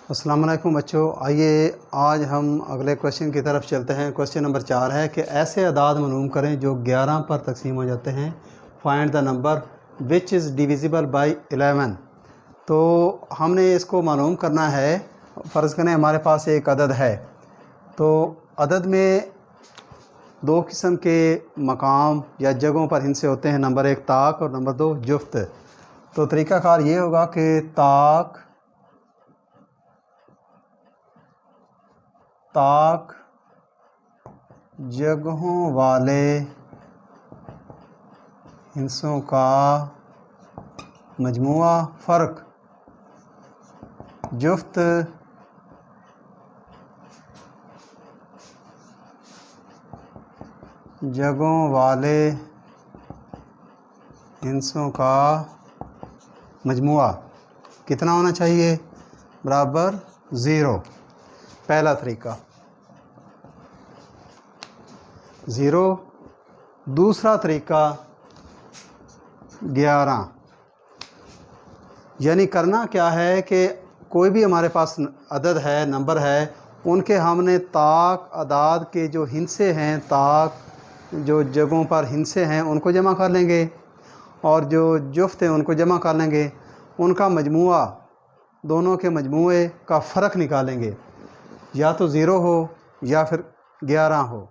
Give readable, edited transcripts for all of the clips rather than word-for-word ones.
अस्सलाम वालेकुम बच्चों, आइए आज हम अगले क्वेश्चन की तरफ चलते हैं। क्वेश्चन नंबर 4 है कि ऐसे अदाद मालूम करें जो 11 पर तकसीम हो जाते हैं। Find the number which is divisible by 11। तो हमने इसको मालूम करना है। फ़र्ज़ करें हमारे पास एक अदद है, तो अदद में दो किस्म के मकाम या जगहों पर हिस्से होते हैं। नंबर 1 ताक और नंबर 2 जुफ्त। तो तरीक़ाकार ये होगा कि ताक जगहों वाले हिस्सों का मजमुआ फ़र्क जुफ्त जगहों वाले हिस्सों का मजमुआ कितना होना चाहिए? बराबर 0। पहला तरीका 0। दूसरा तरीका 11। यानी करना क्या है कि कोई भी हमारे पास अदद है, नंबर है, उनके हमने ताक अदाद के जो हिस्से हैं, ताक जो जगहों पर हिस्से हैं उनको जमा कर लेंगे और जो जुफ्त हैं उनको जमा कर लेंगे। उनका मजमुआ, दोनों के मजमुए का फ़र्क निकालेंगे, या तो 0 हो या फिर 11 हो।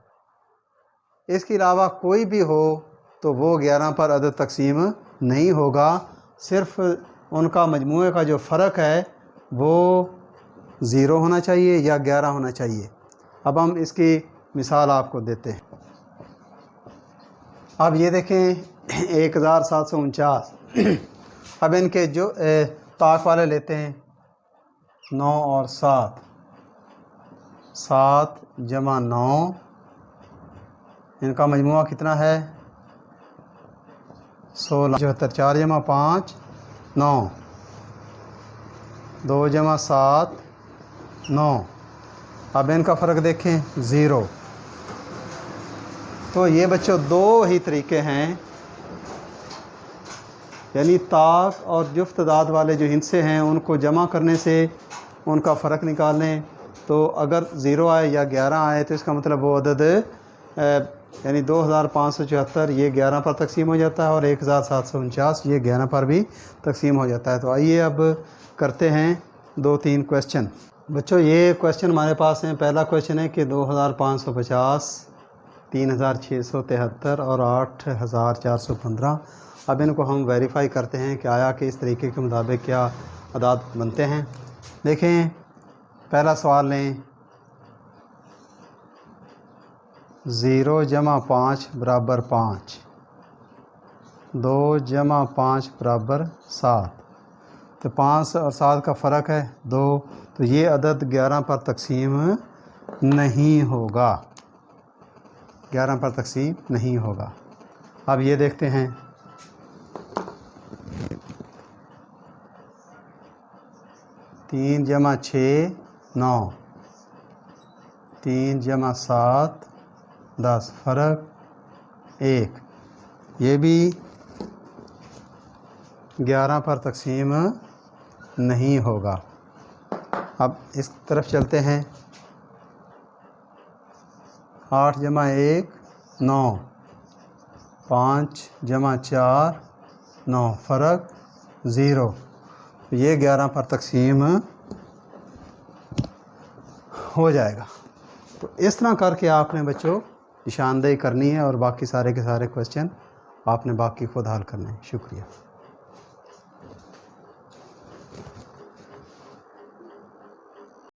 इसके अलावा कोई भी हो तो वो 11 पर अदद तकसीम नहीं होगा। सिर्फ़ उनका मजमुए का जो फ़र्क है वो 0 होना चाहिए या 11 होना चाहिए। अब हम इसकी मिसाल आपको देते हैं। अब ये देखें 1749। अब इनके जो ताक वाले लेते हैं 9 और 7, 7 जमा 9, इनका मजमुआ कितना है? 16। 4 जमा 5 9, 2 जमा 7 9। अब इनका फ़र्क देखें 0। तो ये बच्चों दो ही तरीके हैं, यानी ताक और जुफ्त अदाद वाले जो हिस्से हैं उनको जमा करने से उनका फ़र्क निकाल लें। तो अगर 0 आए या 11 आए तो इसका मतलब वो अदद यानी 2574 ये 11 पर तकसीम हो जाता है और 1749 ये 11 पर भी तकसीम हो जाता है। तो आइए अब करते हैं 2-3 क्वेश्चन। बच्चों ये क्वेश्चन हमारे पास हैं। पहला क्वेश्चन है कि 2550, 3673 और 8415। अब इनको हम वेरीफाई करते हैं कि आया कि इस तरीके के मुताबिक क्या अदाद बनते हैं। देखें पहला सवाल लें। 0 जमा 5 बराबर 5, 2 जमा 5 बराबर 7। तो 5 और 7 का फ़र्क है 2, तो ये अदद 11 पर तकसीम नहीं होगा, 11 पर तकसीम नहीं होगा। अब ये देखते हैं 3 जमा 6 9, 3 जमा 7 10, फ़र्क 1, ये भी 11 पर तकसीम नहीं होगा। अब इस तरफ चलते हैं। 8 जमा 1 9, 5 जमा 4 9, फ़र्क 0, ये 11 पर तकसीम हो जाएगा। तो इस तरह करके आपने बच्चों निशानदेही करनी है और बाकी सारे के सारे क्वेश्चन आपने बाकी खुद हल करने हैं। शुक्रिया।